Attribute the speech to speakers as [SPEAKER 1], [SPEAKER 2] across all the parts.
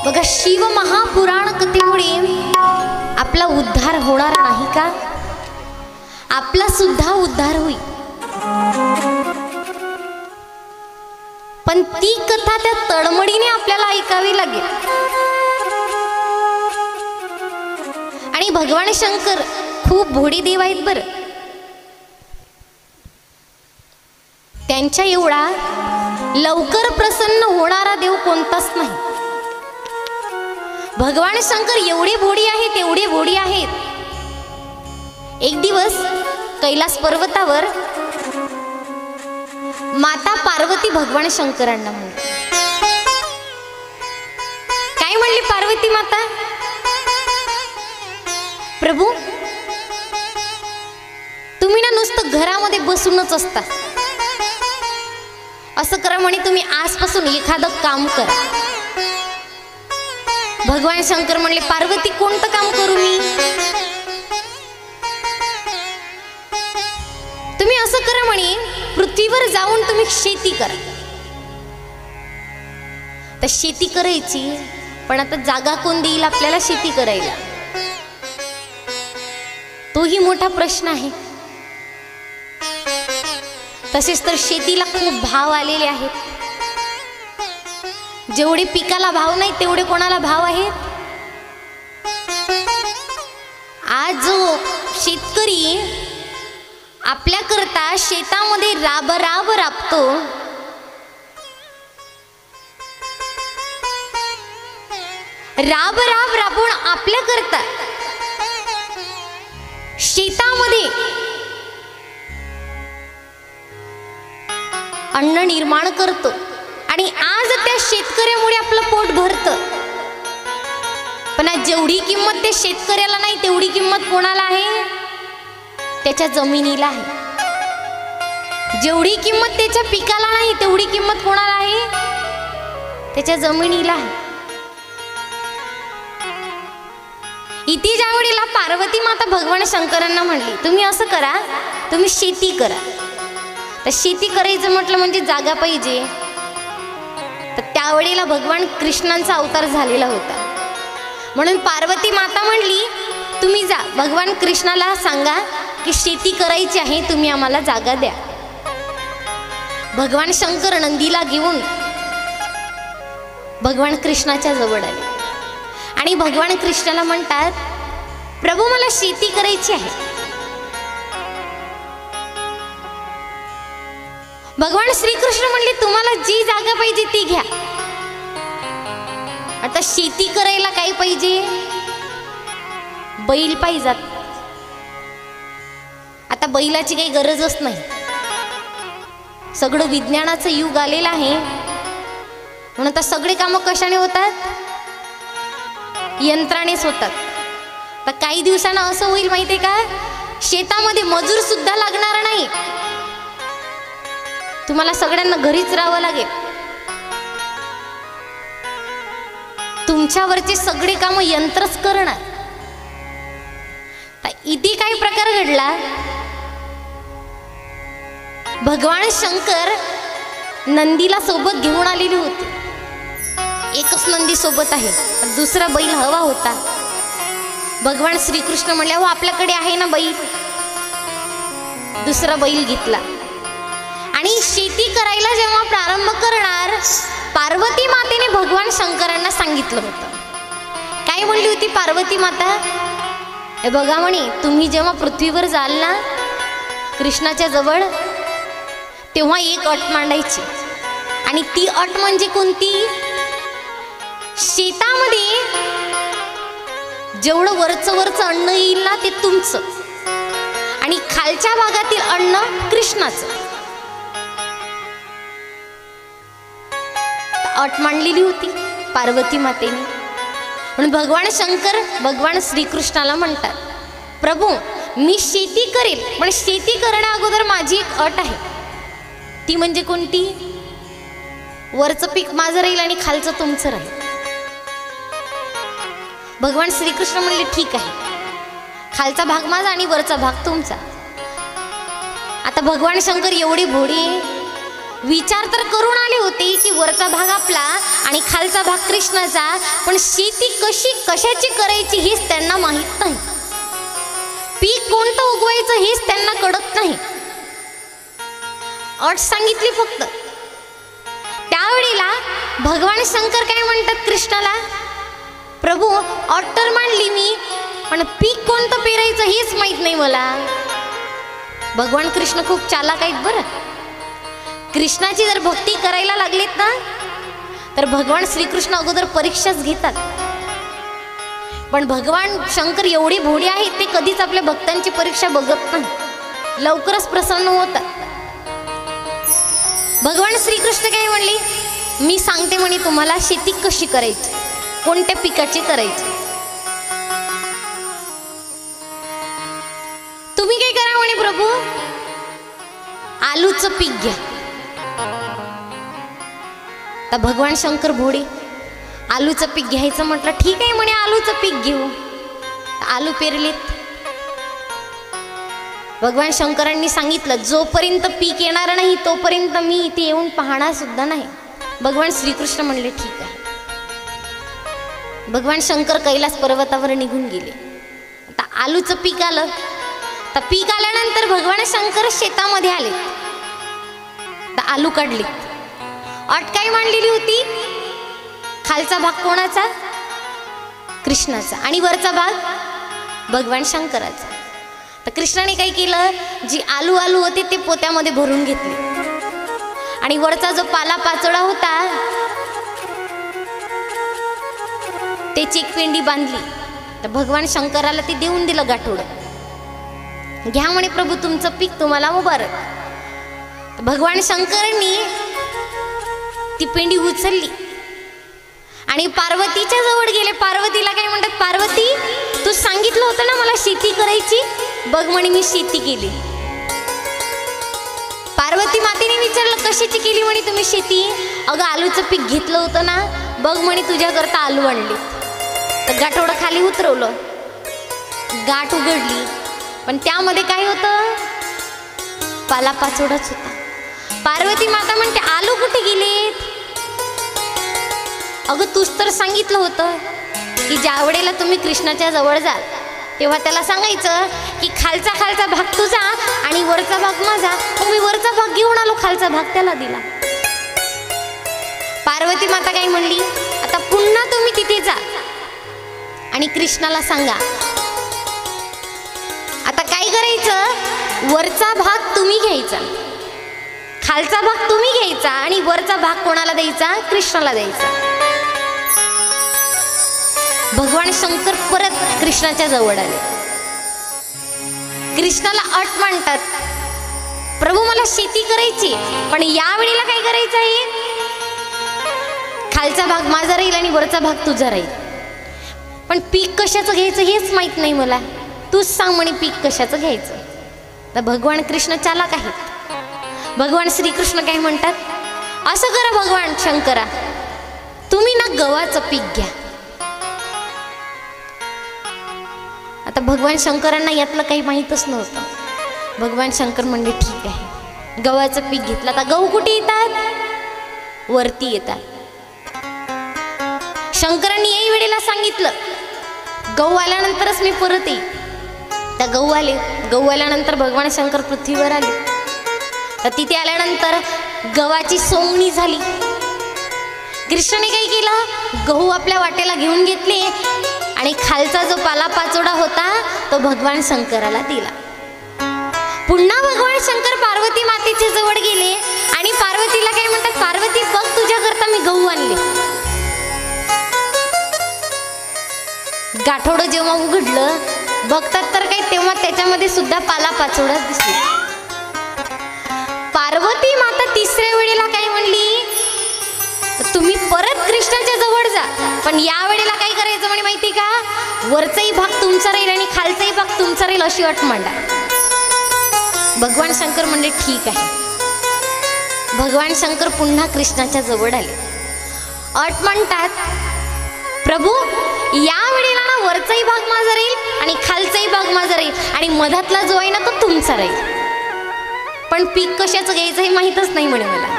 [SPEAKER 1] बघा, शिव महापुराण कथेमुळे आपला उद्धार होणार नाही का? आपला सुद्धा उद्धार होईल, पण ती कथा त्या तळमळीने आपल्याला ऐकावी लागेल. आणि भगवान शंकर खूप भोडी देव आहेत बरं. त्यांच्या एवढा लवकर प्रसन्न होणारा देव कोणताच नाही. भगवान शंकर एवढे भोडी आहेत, एवढे भोडी आहेत. एक दिवस कैलास पर्वतावर माता पार्वती भगवान शंकरांना म्हणली. काय म्हणली पार्वती माता? प्रभू, तुम्ही ना नुसतं घरामध्ये बसूनच असता, असं करा म्हणे, तुम्ही आजपासून एखादं काम करा. भगवान शंकर म्हणले, पार्वती कोणतं काम करू मी? तुम्ही असं करा म्हणे, पृथ्वीवर जाऊन तुम्ही शेती करा. तर शेती करायची, पण आता जागा कोण देईल आपल्याला शेती करायला? तोही मोठा प्रश्न आहे. तसेच तर शेतीला खूप भाव आलेले आहेत. जेवढे पिकाला भाव नाही तेवढे कोणाला भाव आहेत? आज जो शेतकरी आपल्याकरता शेतामध्ये राब राबतो, राबून आपल्याकरता शेतामध्ये अन्न निर्माण करतो, आणि आज त्या शेतकऱ्यामुळे आपलं पोट भरतं. पण आज जेवढी किंमत त्या शेतकऱ्याला नाही तेवढी किंमत कोणाला आहे? त्याच्या जमिनीला आहे. जेवढी किंमत त्याच्या पिकाला नाही तेवढी किंमत कोणाला आहे? त्याच्या जमिनीला आहे. इथे ज्या वेळेला पार्वती माता भगवान शंकरांना म्हणली, तुम्ही असं करा, तुम्ही शेती करा. तर शेती करायचं म्हटलं म्हणजे जागा पाहिजे. तर त्यावेळेला भगवान कृष्णांचा अवतार झालेला होता. म्हणून पार्वती माता म्हणली, तुम्ही जा, भगवान कृष्णाला सांगा की शेती करायची आहे, तुम्ही आम्हाला जागा द्या. भगवान शंकर नंदीला घेऊन भगवान कृष्णाच्या जवळ आले आणि भगवान कृष्णाला म्हणतात, प्रभू मला शेती करायची आहे. भगवान श्रीकृष्ण म्हणले, तुम्हाला जी जागा पाहिजे ती घ्या. आता शेती करायला काय पाहिजे? बैल पाहिजात. आता बैलाची काही गरजच नाही. सगळं विज्ञानाचं युग आलेलं आहे, म्हणून आता सगळे कामं कशाने होतात? यंत्रानेच होतात. तर काही दिवसांना असं होईल माहितीये का, शेतामध्ये मजूर सुद्धा लागणार नाही. तुम्हाला सगळ्यांना घरीच राहावं लागेल. तुमच्यावरचे सगळे काम यंत्रच करणार. इथे काही प्रकार घडला. भगवान शंकर नंदीला सोबत घेऊन आलेली होती. एकच नंदी सोबत आहे, दुसरा बैल हवा होता. भगवान श्रीकृष्ण म्हणले, हो आपल्याकडे आहे ना बैल. दुसरा बैल घेतला आणि शेती करायला जेव्हा प्रारंभ करणार, पार्वती मातेने भगवान शंकरांना सांगितलं होतं. काय म्हणली होती पार्वती माता? हे बघा म्हणे, तुम्ही जेव्हा पृथ्वीवर जाल ना कृष्णाच्या जवळ, तेव्हा एक अट मांडायची. आणि ती अट म्हणजे कोणती? शेतामध्ये जेवढं वरचं अन्न येईल ना ते तुमचं, आणि खालच्या भागातील अन्न कृष्णाचं. अट मांडलेली होती पार्वती मातेने. म्हणून भगवान शंकर भगवान श्रीकृष्णाला म्हणतात, प्रभू मी शेती करेल, पण शेती करण्या अगोदर माझी एक अट आहे. ती म्हणजे कोणती? वरचं पीक माझं राहील आणि खालचं तुमचं राहील. भगवान श्रीकृष्ण म्हणले, ठीक आहे, खालचा भाग माझा आणि वरचा भाग तुमचा. आता भगवान शंकर एवढे भोळे, विचार तर करून आले होते की वरचा भाग आपला आणि खालचा भाग कृष्णाचा, पण शेती कशाची करायची हेच त्यांना माहित नाही. पीक कोणतं उगवायचं हेच त्यांना कळत नाही. अट सांगितली फक्त. त्यावेळेला भगवान शंकर काय म्हणतात कृष्णाला, प्रभू अट तर मांडली मी, पण पीक कोणतं पेरायचं हेच माहित नाही मला. भगवान कृष्ण खूप चालाक आहेत बरं. कृष्णाची जर भक्ती करायला लागलीत ना तर भगवान श्रीकृष्ण अगोदर परीक्षाच घेतात. पण भगवान शंकर एवढे भोळे आहेत, ते कधीच आपल्या भक्तांची परीक्षा बघत नाही, लवकरच प्रसन्न होतात. भगवान श्रीकृष्ण काय म्हणले, मी सांगते म्हणे तुम्हाला शेती कशी करायची, कोणत्या पिकाची करायची. तुम्ही काय करा म्हणे प्रभू, आलूचं पीक घ्या. तर भगवान शंकर भोळे, आलूचं पीक घ्यायचं म्हटलं, ठीक आहे म्हणे आलूचं पीक घेऊ. आलू पेरलेत. भगवान शंकरांनी सांगितलं, जोपर्यंत पीक येणार नाही तोपर्यंत मी इथे येऊन पाहणार सुद्धा नाही. भगवान श्रीकृष्ण म्हणले ठीक आहे. भगवान शंकर कैलास पर्वतावर निघून गेले. आता आलूचं पीक आलं. तर पीक आल्यानंतर भगवान शंकर शेतामध्ये आले. तर आलू काढले. अट काय मांडलेली होती, खालचा भाग कोणाचा, कृष्णाचा, आणि वरचा भाग भगवान शंकराचा. तर कृष्णाने काय केलं, जी आलू होते ते पोत्यामध्ये भरून घेतले, आणि वरचा जो पाला पाचोळा होता त्याची एक पेंडी बांधली. तर भगवान शंकराला ते देऊन दिलं गाठोडं. घ्या म्हणे प्रभू तुमचं पीक, तुम्हाला मुबारक. भगवान शंकरांनी ती पेंडी उचलली आणि पार्वतीच्या जवळ गेले. पार्वतीला काय म्हणतात, पार्वती तू सांगितलं होतं ना मला शेती करायची, बघ म्हणे मी शेती केली. पार्वती मातेने विचारलं कशाची केली म्हणे तुम्ही शेती. अगं आलूचं पीक घेतलं होतं ना, बघ म्हणे तुझ्याकरता आलू आणले. तर गाठोडं खाली उतरवलं, गाठ उघडली, पण त्यामध्ये काय होतं, पालापाचोडाच होता. पार्वती माता म्हणते आलू कुठे गेलेत. अगं तूच तर सांगितलं होतं की ज्या वेळेला तुम्ही कृष्णाच्या जवळ जाल तेव्हा त्याला सांगायचं की खालचा भाग तुझा आणि वरचा भाग माझा. मग मी वरचा भाग घेऊन आलो, खालचा भाग त्याला दिला. पार्वती माता काय म्हणली, आता पुन्हा तुम्ही तिथे जा आणि कृष्णाला सांगा. आता काय करायचं, वरचा भाग तुम्ही घ्यायचा, खालचा भाग तुम्ही घ्यायचा आणि वरचा भाग कोणाला द्यायचा, कृष्णाला द्यायचा. भगवान शंकर परत कृष्णाच्या जवळ आले. कृष्णाला अट मांडतात, प्रभू मला शेती करायची, पण या वेळेला काय करायचं आहे, खालचा भाग माझा राहील आणि वरचा भाग तुझा राहील. पण पीक कशाचं घ्यायचं हेच माहित नाही मला, तूच सांग म्हणे पीक कशाचं घ्यायचं. तर भगवान कृष्ण चालाक आहेत. भगवान श्रीकृष्ण काय म्हणतात, असं करा भगवान शंकरा, तुम्ही ना गव्हाचं पीक घ्या. आता भगवान शंकरांना यातलं काही माहीतच नव्हतं. भगवान शंकर म्हणले ठीक आहे, गव्हाचं पीक घेतलं. आता गहू कुठे येतात, वरती येतात. शंकरांनी याही वेळेला सांगितलं, गहू आल्यानंतरच मी परत येईल. त्या गहू आले. गहू आल्यानंतर भगवान शंकर पृथ्वीवर आले. तर तिथे आल्यानंतर गव्हाची सोंगणी झाली. कृष्णाने काय केलं, गहू आपल्या वाटेला घेऊन घेतले आणि खालचा जो पालापाचोडा होता तो भगवान शंकराला दिला. पुन्हा भगवान शंकर पार्वती मातेच्या जवळ गेले आणि पार्वतीला काय म्हणतात, पार्वती बघ तुझ्याकरता मी गहू आणले. गाठोडं जेव्हा उघडलं बघतात तर काय, तेव्हा त्याच्यामध्ये सुद्धा पालापाचोडाच दिसले. पार्वती माता तिसऱ्या वेळेला काय म्हणली, तुम्ही परत कृष्णाच्या जवळ जा, पण या वेळेला काय करायचं म्हणे माहिती का, वरचाही भाग तुमचा राहील आणि खालचाही भाग तुमचा राहील अशी अट मांडा. भगवान शंकर म्हणले ठीक आहे. भगवान शंकर पुन्हा कृष्णाच्या जवळ आले. अट म्हणतात, प्रभू या वेळेला ना वरचाही भाग माझा राहील आणि खालचाही भाग माझा राहील आणि मधातला जो आहे ना तो तुमचा राहील, पण पीक कशाचं घ्यायचं हे माहीतच नाही म्हणे मला.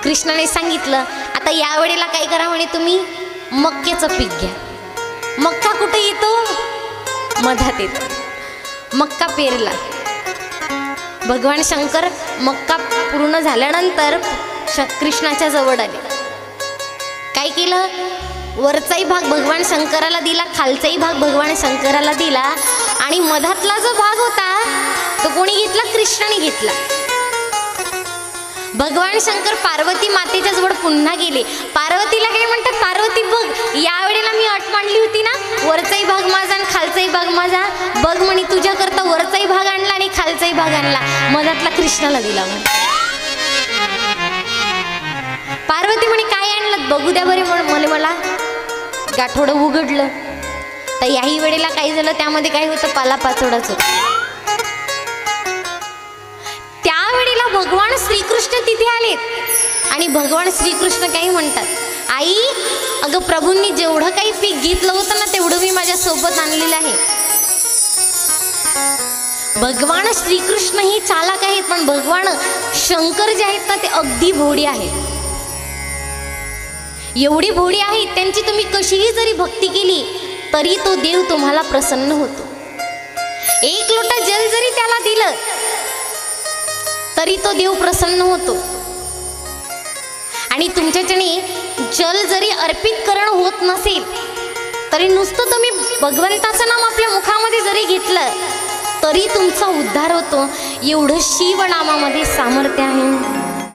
[SPEAKER 1] कृष्णाने सांगितलं आता यावेळेला काय करा म्हणे, तुम्ही मक्याचं पीक घ्या. मक्का कुठे येतो? मधात येतो. मक्का पेरला. भगवान शंकर मक्का पूर्ण झाल्यानंतर कृष्णाच्या जवळ आले. काय केलं? वरचाही भाग भगवान शंकराला दिला, खालचाही भाग भगवान शंकराला दिला आणि मधातला जो भाग होता तो कोणी घेतला? कृष्णाने घेतला. भगवान शंकर पार्वती मातेच्या जवळ पुन्हा गेले. पार्वतीला काय म्हणतात? पार्वती बघ, यावेळेला मी अट मांडली होती ना, वरचाही भाग माझा आणि खालचाही भाग माझा. बघ म्हणे, तुझ्याकरता वरचाही भाग आणला आणि खालचाही भाग आणला, मधातला कृष्णाला दिला म्हणे. पार्वती म्हणे काय आणलं? बघू द्या बरे मला. गाठोडं उघडलं तर याही वेळेला काय झालं, त्यामध्ये काय होतं? पालापाचोडाच होतं. त्यावेळेला भगवान श्रीकृष्ण तिथे आलेत आणि भगवान श्रीकृष्ण काही म्हणतात, आई अगं प्रभूंनी जेवढं काही पीक घेतलं होतं ना तेवढं मी माझ्या सोबत आणलेलं आहे. भगवान श्रीकृष्ण ही चालाक आहेत, पण भगवान शंकर जे आहेत ना ते अगदी भोळे आहेत. एवढी भोळी आहेत, त्यांची तुम्ही कशीही जरी भक्ती केली तरी तो देव तुम्हाला प्रसन्न होतो. एक लोटा जल जरी त्याला दिलं तरी तो देव प्रसन्न होतो. आणि तुमच्याच्याने जल जरी अर्पित करणं होत नसेल तरी नुसतं तुम्ही भगवंताचं नाम आपल्या मुखामध्ये जरी घेतलं तरी तुमचा उद्धार होतो. एवढं शिवनामामध्ये सामर्थ्य आहे.